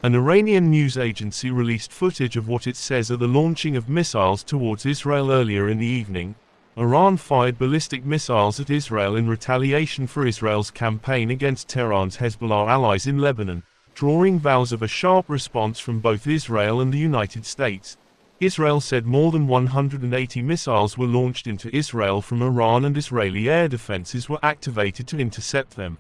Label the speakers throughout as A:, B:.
A: An Iranian news agency released footage of what it says are the launching of missiles towards Israel earlier in the evening. Iran fired ballistic missiles at Israel in retaliation for Israel's campaign against Tehran's Hezbollah allies in Lebanon, drawing vows of a sharp response from both Israel and the United States. Israel said more than 180 missiles were launched into Israel from Iran, and Israeli air defenses were activated to intercept them.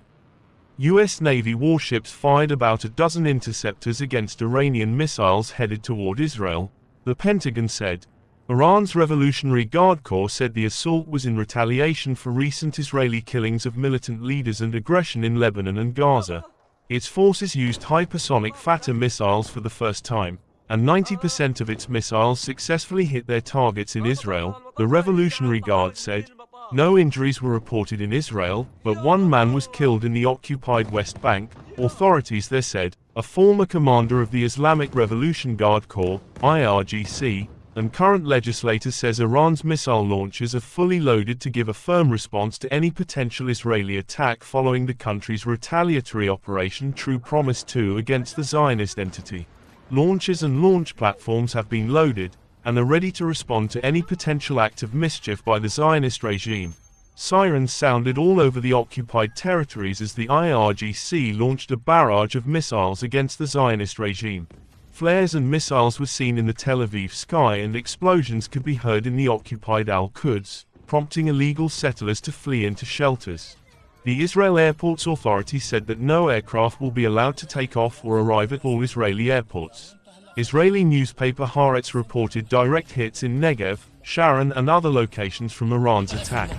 A: U.S. Navy warships fired about a dozen interceptors against Iranian missiles headed toward Israel, the Pentagon said. Iran's Revolutionary Guard Corps said the assault was in retaliation for recent Israeli killings of militant leaders and aggression in Lebanon and Gaza. Its forces used hypersonic Fateh missiles for the first time, and 90% of its missiles successfully hit their targets in Israel, the Revolutionary Guard said. No injuries were reported in Israel, but one man was killed in the occupied West Bank, authorities there said. A former commander of the Islamic Revolution Guard Corps, IRGC, and current legislator says Iran's missile launchers are fully loaded to give a firm response to any potential Israeli attack following the country's retaliatory Operation True Promise 2 against the Zionist entity. Launchers and launch platforms have been loaded, and are ready to respond to any potential act of mischief by the Zionist regime. Sirens sounded all over the occupied territories as the IRGC launched a barrage of missiles against the Zionist regime. Flares and missiles were seen in the Tel Aviv sky, and explosions could be heard in the occupied Al-Quds, prompting illegal settlers to flee into shelters. The Israel Airports Authority said that no aircraft will be allowed to take off or arrive at all Israeli airports. Israeli newspaper Haaretz reported direct hits in Negev, Sharon and other locations from Iran's attack.